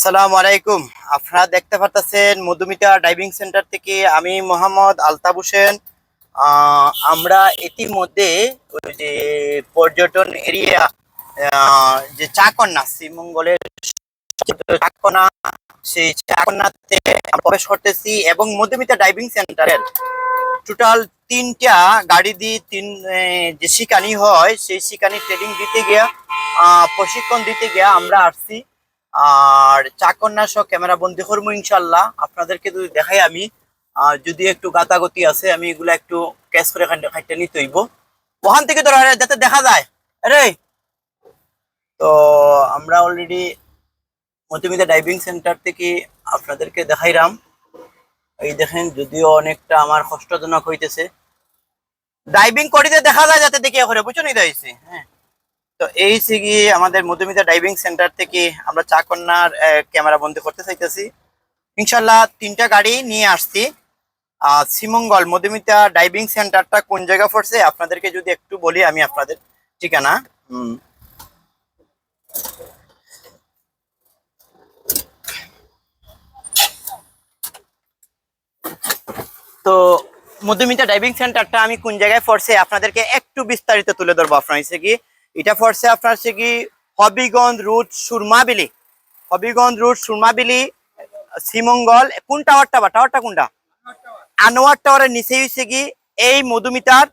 আসসালামু আলাইকুম। আপনারা দেখতে পারতেছেন মধুমিতা ডাইভিং সেন্টার থেকে আমি মোহাম্মদ আলতাফ হোসেন। আমরা ইতিমধ্যে ওই যে পর্যটন এরিয়া যে চাকন্যা শ্রীমঙ্গলের চাকন্যা, সেই চাকন্যাতে প্রবেশ করতেছি এবং মধুমিতা ডাইভিং সেন্টারের টোটাল তিনটা গাড়ি দিয়ে যে শিকানি হয় সেই শিকানি ট্রেনিং দিতে গিয়া প্রশিক্ষণ দিতে গিয়া আমরা আসছি। আর চাকন্যা সহ ক্যামেরা বন্দি করবো ইনশাল্লাহ। আপনাদেরকে যদি দেখাই আমি যদি একটু গাতাগতি আছে আমি এগুলা একটু ক্যাচ করে খাইতে নিতে হইব ওখান থেকে ধরো যাতে দেখা যায়। আরে তো আমরা অলরেডি মধুমিতা ডাইভিং সেন্টার থেকে আপনাদেরকে দেখাইলাম। এই দেখেন যদিও অনেকটা আমার কষ্টজনক হইতেছে, ডাইভিং করিতে দেখা যায় যাতে দেখি করে বুঝছো নি দাইছি। হ্যাঁ, তো এই সিগি আমাদের মধুমিতা ডাইভিং সেন্টার থেকে আমরা চাকন্যার ক্যামেরা বন্দি করতে চাইতেছি ইনশাল্লাহ। তিনটা গাড়ি নিয়ে আসছি। শ্রীমঙ্গল মধুমিতা ডাইভিং সেন্টারটা কোন জায়গা পড়ছে আপনাদেরকে যদি একটু বলি আমি আপনাদের ঠিকানা। তো মধুমিতা ডাইভিং সেন্টারটা আমি কোন জায়গায় পড়ছে আপনাদেরকে একটু বিস্তারিত তুলে ধরবো। আপনার হচ্ছে কি এটা পড়ছে আপনার হচ্ছে কি হবিগঞ্জ রুট সুরমাবিলি, হবিগঞ্জ রুট সুরমাবিলি শ্রীমঙ্গল। কোন টাওয়ারটা বা টাওয়ারটা কোনটা? আনোয়ার টাওয়ারের নিচে হচ্ছে কি এই মধুমিতার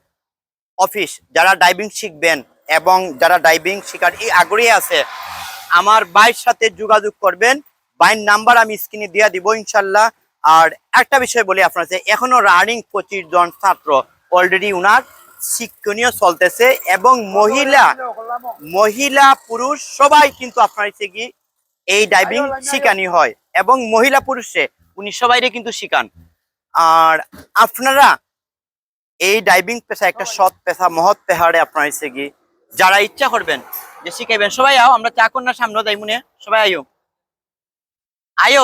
অফিস। যারা ডাইভিং শিখবেন এবং যারা ডাইভিং শিখার আগ্রহী আছে আমার ভাইয়ের সাথে যোগাযোগ করবেন। ভাইয়ের নাম্বার আমি স্ক্রিনে দিয়ে দিব ইনশাল্লাহ। আর একটা বিষয় বলি আপনার, এখনো রানিং 25 জন ছাত্র অলরেডি উনার শিক্ষণীয় চলতেছে এবং মহিলা পুরুষ সবাই কিন্তু আপনার হচ্ছে কি এই ডাইভিং শিখানি হয় এবং মহিলা পুরুষে উনি সবাইরে কিন্তু শিখান। আর আপনারা এই ডাইভিং পেশা একটা সৎ পেশা, মহৎ পেহাড়ে আপনার হচ্ছে কি যারা ইচ্ছা করবেন যে শিখাইবেন সবাই আও। আমরা চাকন্যার সামনে যাই মনে সবাই আইও আইও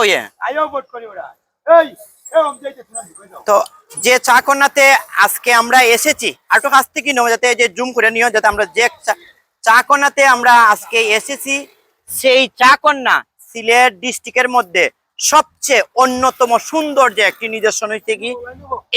তো যে চাকন্যাতে আজকে আমরা এসেছি আরো কাছ থেকে নেবো যাতে যে জুম করে নিও যাতে আমরা যে চাকন্যাতে আমরা আজকে এসেছি সেই চাকন্যা সিলেট ডিস্ট্রিক্টের মধ্যে সবচেয়ে অন্যতম সুন্দর যে একটি নিদর্শন হইতে কি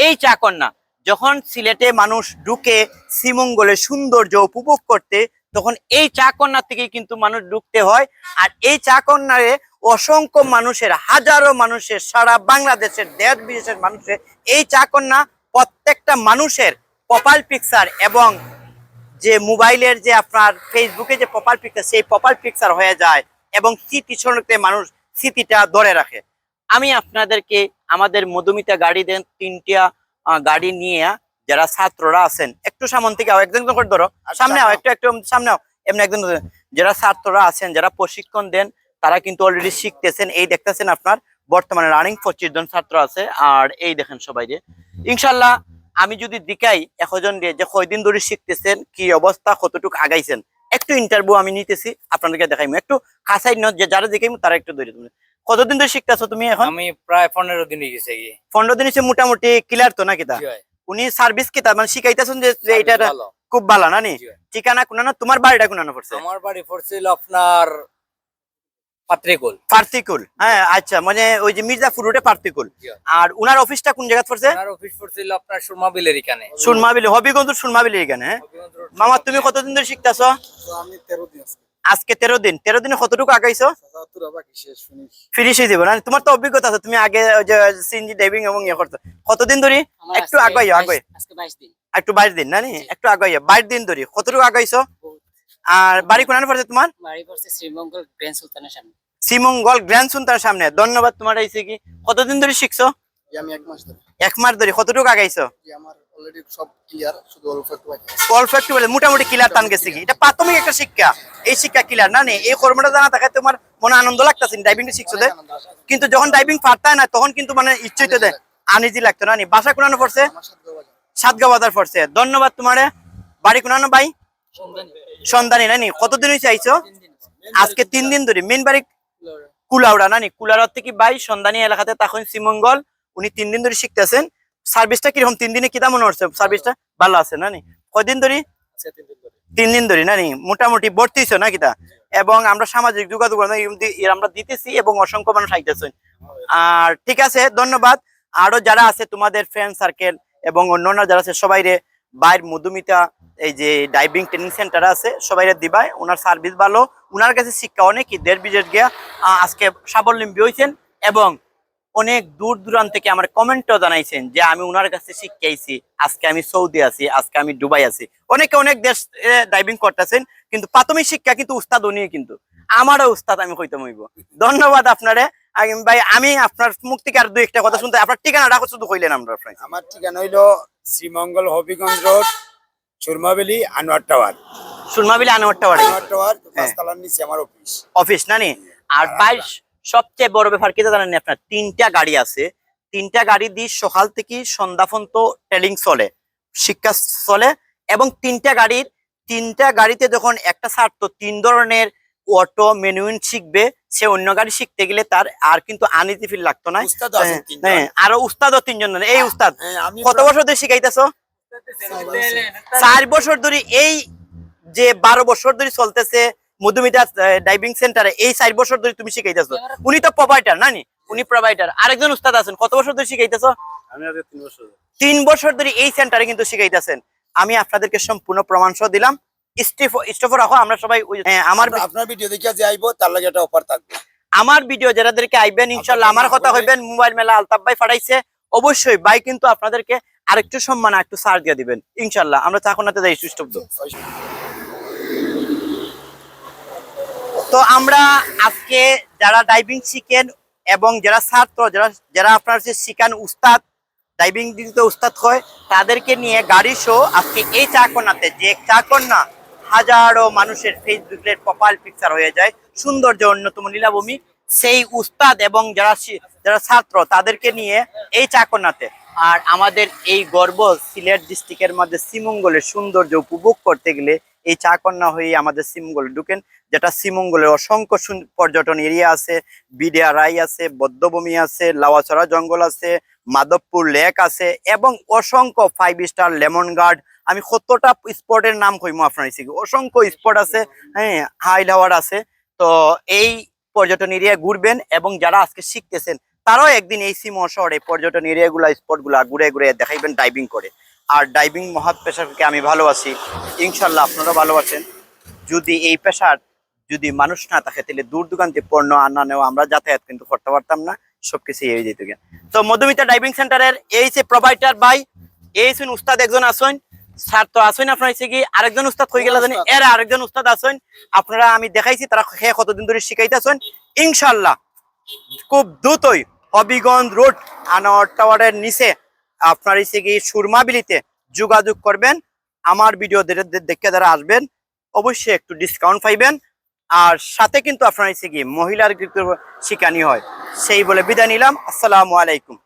এই চাকন্যা। যখন সিলেটে মানুষ ঢুকে শ্রীমঙ্গলের সৌন্দর্য উপভোগ করতে তখন এই চাকন্যা থেকে কিন্তু মানুষ ঢুকতে হয়। আর এই চাকন্যারে অসংখ্য মানুষের, হাজারো মানুষের, সারা বাংলাদেশের দেশ বিদেশের মানুষের এই চাকন্যা প্রত্যেকটা মানুষের প্রোফাইল পিকচার এবং যে মোবাইলের যে আপনার ফেসবুকে যে প্রোফাইল পিকচার সেই প্রোফাইল পিকচার হয়ে যায় এবং স্মৃতি স্মরণে মানুষ স্মৃতিটা ধরে রাখে। আমি আপনাদেরকে আমাদের মধুমিতা গাড়ি দেন তিনটা গাড়ি নিয়ে যারা ছাত্ররা আছেন একটু সামনে থেকে একজন করে ধরো সামনে একটু একটু সামনে এমনি একজন যারা ছাত্ররা আছেন যারা প্রশিক্ষণ দেন তারা কিন্তু অলরেডি শিখতেছেন। এই দেখতেছেন আপনার বর্তমানে রানিং 25 জন ছাত্র আছে। আর এই দেখেন সবাই যে ইনশাল্লাহ আমি যদি দেখাই একজন যে কয়দিন ধরে শিখতেছেন কি অবস্থা কতটুকু আগাইছেন একটু ইন্টারভিউ আমি নিতেছি আপনাদেরকে দেখাইমু একটু কাছাই যে যারা দেখাইমু তারা একটু ধরে। তুমি কতদিন ধরে শিখতেছো তুমি এখন? আমি প্রায় 15 দিন হয়ে গেছে। 15 দিন হচ্ছে মোটামুটি ক্লিয়ার তো নাকি? তা উনি সার্ভিস কি তার মানে শিখাইতেছেন যে এটা খুব ভালো না নি? ঠিকানা কোন না? তোমার বাড়িটা কোন না পড়ছে? আমার বাড়ি পড়ছিল আপনার পাত্রিকুল। পার্তিকুল, হ্যাঁ আচ্ছা, মানে ওই যে মির্জাপুর রোডে পার্তিকুল। আর উনার অফিসটা কোন জায়গা পড়ছে? ওনার অফিস পড়ছিল আপনার সুরমাবিলের এখানে। সুরমাবিলি, হবিগঞ্জ সুরমাবিলির এখানে। হ্যাঁ মামা তুমি কতদিন ধরে শিখতেছো? আমি 13 দিন আজকে 13 দিন। 13 দিনে কতটুকু আগাইছো? ফিনিশ হয়ে যাবে না? তোমার তো অভিজ্ঞতা আছে, তুমি আগে যে সিএনজি ড্রাইভিং এবং ইয়ে করছো। কতদিন ধরে? একটু আগাইও আগাই আজকে 22 দিন। একটু 22 দিন না নি? একটু আগাইও 22 দিন ধরে কতটুকু আগাইছো? আর বাড়ি কোন পড়ছে তোমার? বাড়ি পড়ছে শ্রীমঙ্গল গ্র্যান্ড সুলতানের সামনে। শ্রীমঙ্গল গ্র্যান্ড সুলতানের সামনে। ধন্যবাদ। তোমার আইছে কি কতদিন ধরে শিখছো? আমি 1 মাস ধরে। 1 মাস ধরে কতটুকু আগাইছো? আমার অলরেডি সব ক্লিয়ার, শুধু অল্প একটু বাকি। অল্প একটু বলে মোটামুটি ক্লিয়ার টান গেছে কি? এটা প্রাথমিক একটা শিক্ষা, এই শিক্ষা ক্লিয়ার না নি? এই কর্মটা জানা থাকে তোমার মনে আনন্দ লাগতেছে ড্রাইভিং শিখছো দে, কিন্তু যখন ড্রাইভিং পারতায় না তখন কিন্তু মানে ইচ্ছাইতে দেয় আনইজি লাগতো না নি? বাসা কোন পড়ছে? সাতগাঁও বাজার পড়ছে। ধন্যবাদ তোমারে। বাড়ি কোন ভাই? সন্ধানী না নি? কতদিন হয়েছে আইছো? আজকে 3 দিন ধরে। মেন বাড়ি কুলাউড়া না নি? কুলাউড়া থেকে ভাই সন্ধানী এলাকাতে তখন শ্রীমঙ্গল উনি 3 দিন ধরে শিখতেছেন। সার্ভিসটা কিরকম? 3 দিনে কিটা মনে হচ্ছে? সার্ভিসটা ভালো আছে না নি? কয়দিন ধরে? 3 দিন ধরে না নি? মোটামুটি ভর্তি হইছো না কিটা? এবং আমরা সামাজিক যোগাযোগ আমরা দিতেছি এবং অসংখ্য মানুষ আইতেছেন। আর ঠিক আছে, ধন্যবাদ। আরো যারা আছে তোমাদের ফ্রেন্ড সার্কেল এবং অন্যান্য যারা আছে সবাইরে বাইর মধুমিতা এই যে ডাইভিং ট্রেনিং সেন্টার আছে সবাইরে দিবাই, ওনার সার্ভিস ভালো, ওনার কাছে শিক্ষা অনেকই দেড় বিদেশ গিয়া আজকে স্বাবলম্বী হয়েছেন এবং অনেক দূর দূরান্ত থেকে আমার কমেন্টও জানাইছেন যে আমি ওনার কাছে শিখাইছি, আজকে আমি সৌদি আছি, আজকে আমি দুবাই আছি। অনেকে অনেক দেশ ডাইভিং করতেছেন, কিন্তু প্রাথমিক শিক্ষা কিন্তু উস্তাদ উনি, কিন্তু আমারও উস্তাদ আমি কইতে হইব। ধন্যবাদ আপনারে ভাই। আমি আপনার মুখ থেকে আর দুই একটা কথা শুনতে, আপনার ঠিকানাটা শুধু কইলেন আমরা। আমার ঠিকানা হইলো শ্রীমঙ্গল হবিগঞ্জ রোড, সুরমাবেলি, আনোয়ার টাওয়ার। সুরমাবিলি আনোয়ার টাওয়ারে, আনোয়ার টাওয়ার পাঁচতলার নিচে আমার অফিস। অফিস না নি? আর ভাই সবচেয়ে বড় ব্যাপার কি জানেন আপনার, তিনটা গাড়ি আছে, তিনটা গাড়ি দিয়ে সকাল থেকে সন্ধ্যা পর্যন্ত ট্রেনিং চলে, শিক্ষা চলে। এবং তিনটা গাড়িতে যখন একটা ছাত্র তিন ধরনের অটো ম্যানুয়াল শিখবে, সে অন্য গাড়ি শিখতে গেলে তার আর কিন্তু আনইজি ফিল লাগতো না। উস্তাদও আছেন তিনজন। হ্যাঁ, আরো উস্তাদও তিনজন। এই উস্তাদ আমি কত বছর ধরে শিখাইতেছো? 4 বছর ধরে। এই যে 12 বছর ধরে চলতেছে মধুমিতা ডাইভিং সেন্টারে, এই 4 বছর ধরে তুমি শিখাইতেছো। উনি তো প্রোভাইডার না নি? উনি প্রোভাইডার। আরেকজন উস্তাদ আছেন, কত বছর ধরে শিখাইতেছো? আমি আজ 3 বছর। 3 বছর ধরে এই সেন্টারে কিন্তু শিখাইতেছেন। আমি আপনাদেরকে সম্পূর্ণ প্রমাণ সহ দিলাম। স্টেফ রাখো, আমরা সবাই আপনার ভিডিও দেখে যে আইবো তার লাগে একটা অফার থাকবে। আমার ভিডিও যারাদেরকে আইবেন ইনশাল্লাহ আমার কথা হইবেন, মোবাইল মেলা আলতাফ ভাই ফাটাইছে, অবশ্যই ভাই কিন্তু আপনাদেরকে আরেকটু সম্মান একটু ছাড় দিয়ে দিবেন ইনশাল্লাহ। আমরা চাকনাতে যাই সুস্থ। তো আমরা আজকে যারা ডাইভিং শিখেন এবং যারা ছাত্র, যারা আপনার যে শিখান উস্তাদ, ডাইভিং দিতে উস্তাদ হয়, তাদেরকে নিয়ে গাড়ি শো আজকে এই চাকনাতে, যে চাকনা হাজারো মানুষের ফেসবুকের প্রোফাইল পিকচার হয়ে যায়, সৌন্দর্য অন্যতম লীলাভূমি, সেই উস্তাদ এবং যারা ছাত্র তাদেরকে নিয়ে এই চাকনাতে। আর আমাদের এই গর্ব সিলেট ডিস্ট্রিক্টের মধ্যে শ্রীমঙ্গলের সৌন্দর্য উপভোগ করতে গেলে এই চাকন্যা হয়ে আমাদের শ্রীমঙ্গলে ঢুকেন, যেটা শ্রীমঙ্গলের অসংখ্য পর্যটন এরিয়া আছে, বিডিয়া রাই আছে, বদ্ধভূমি আছে, লাওয়াছড়া জঙ্গল আছে, মাধবপুর লেক আছে এবং অসংখ্য 5 স্টার লেমন গার্ড। আমি কতটা স্পটের নাম কইমো আপনার, অসংখ্য স্পট আছে, হ্যাঁ, হাই লাওয়ার আছে। তো এই পর্যটন এরিয়া ঘুরবেন এবং যারা আজকে শিখতেছেন তারাও একদিন এই শ্রীমঙ্গল শহরে পর্যটন এরিয়াগুলা স্পটগুলা ঘুরে ঘুরে দেখাইবেন ডাইভিং করে। আর ডাইভিং মহৎ পেশাকে আমি ভালোবাসি, ইনশাল্লাহ আপনারা ভালোবাসেন। যদি এই পেশার যদি মানুষ না থাকে তাহলে দূর দূরান্তে পণ্য আনা নেওয়া আমরা যাতায়াত কিন্তু করতে পারতাম না, সবকিছু এই যেত। তো মধুমিতা ডাইভিং সেন্টারের এই যে প্রোভাইডার ভাই, এই উস্তাদ একজন আসেন, স্যার তো আসেন আপনার কি আরেকজন উস্তাদ হয়ে গেল জানি, এর আরেকজন উস্তাদ আসেন, আপনারা আমি দেখাইছি তারা কতদিন ধরে শিখাইতেছেন। ইনশাল্লাহ খুব দ্রুতই হবিগঞ্জ রোড আনোয়ার টাওয়ারের নিচে আপনার কি সুরমাবিলিতে যোগাযোগ করবেন। আমার ভিডিও দেখে যারা আসবেন অবশ্যই একটু ডিসকাউন্ট পাইবেন। আর সাথে কিন্তু আপনার কি মহিলার শিখানি হয়। সেই বলে বিদায় নিলাম। আসসালামু আলাইকুম।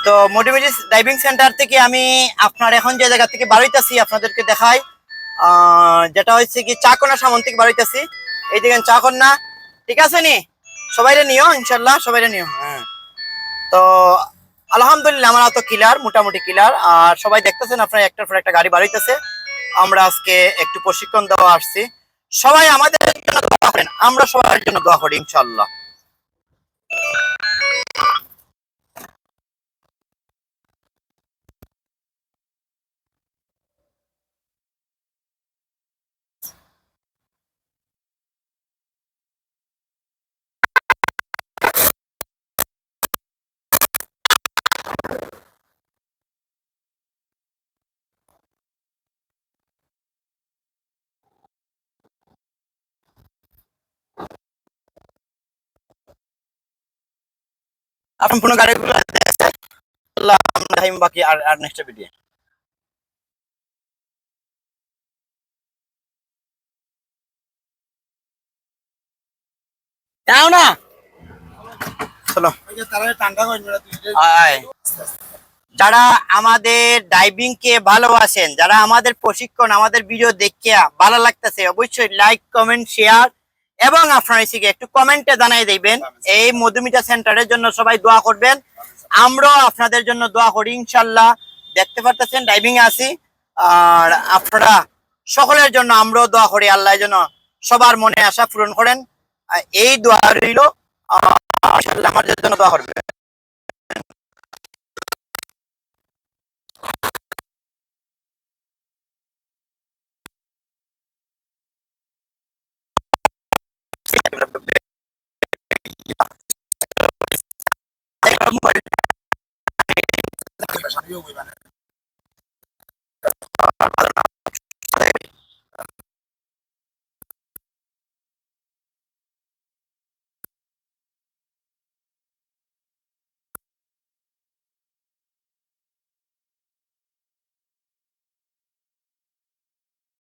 তো মোটিভেটিভ ডাইভিং সেন্টার থেকে আমি আপনার এখন যে জায়গা থেকে বাড়াইতেছি আপনাদেরকে দেখাই, যেটা হচ্ছে কি চাকন্যা সামন্তিক বাড়াইতেছি। এই দেখেন চাকন্যা, ঠিক আছে নি? সবাইরে নিও ইনশাল্লাহ, সবাইরে নিও। হ্যাঁ, তো আলহামদুলিল্লাহ আমার তো ক্লিয়ার, মোটামুটি ক্লিয়ার। আর সবাই দেখতেছেন আপনার একটার পর একটা গাড়ি বাড়াইতেছে। আমরা আজকে একটু প্রশিক্ষণ দেওয়া আসছি। সবাই আমাদের জন্য দোয়া করেন, আমরা সবার জন্য দোয়া করি ইনশাল্লাহ। সম্পূর্ণ গাড়িগুলো বাকি আর নেক্সট ভিডিও দাও না। চলো তারা ঠান্ডা করে আয়। যারা আমাদের ডাইভিং কে ভালোবাসেন, যারা আমাদের প্রশিক্ষণ আমাদের ভিডিও দেখিয়া ভালো লাগতেছে, অবশ্যই লাইক কমেন্ট শেয়ার এবং আপনারা এসে একটু কমেন্টে জানাই দিবেন। এই মধুমিতা সেন্টারের জন্য সবাই দোয়া করবেন, আমরাও আপনাদের জন্য দোয়া করি ইনশাল্লাহ। দেখতে পারতেছেন ডাইভিং এ আছি, আর আপনারা সকলের জন্য আমরাও দোয়া করি, আল্লাহ যেন সবার মনে আশা পূরণ করেন। এই দোয়া রইল, ইনশাল্লাহ আমাদের জন্য দোয়া করবেন। সাথে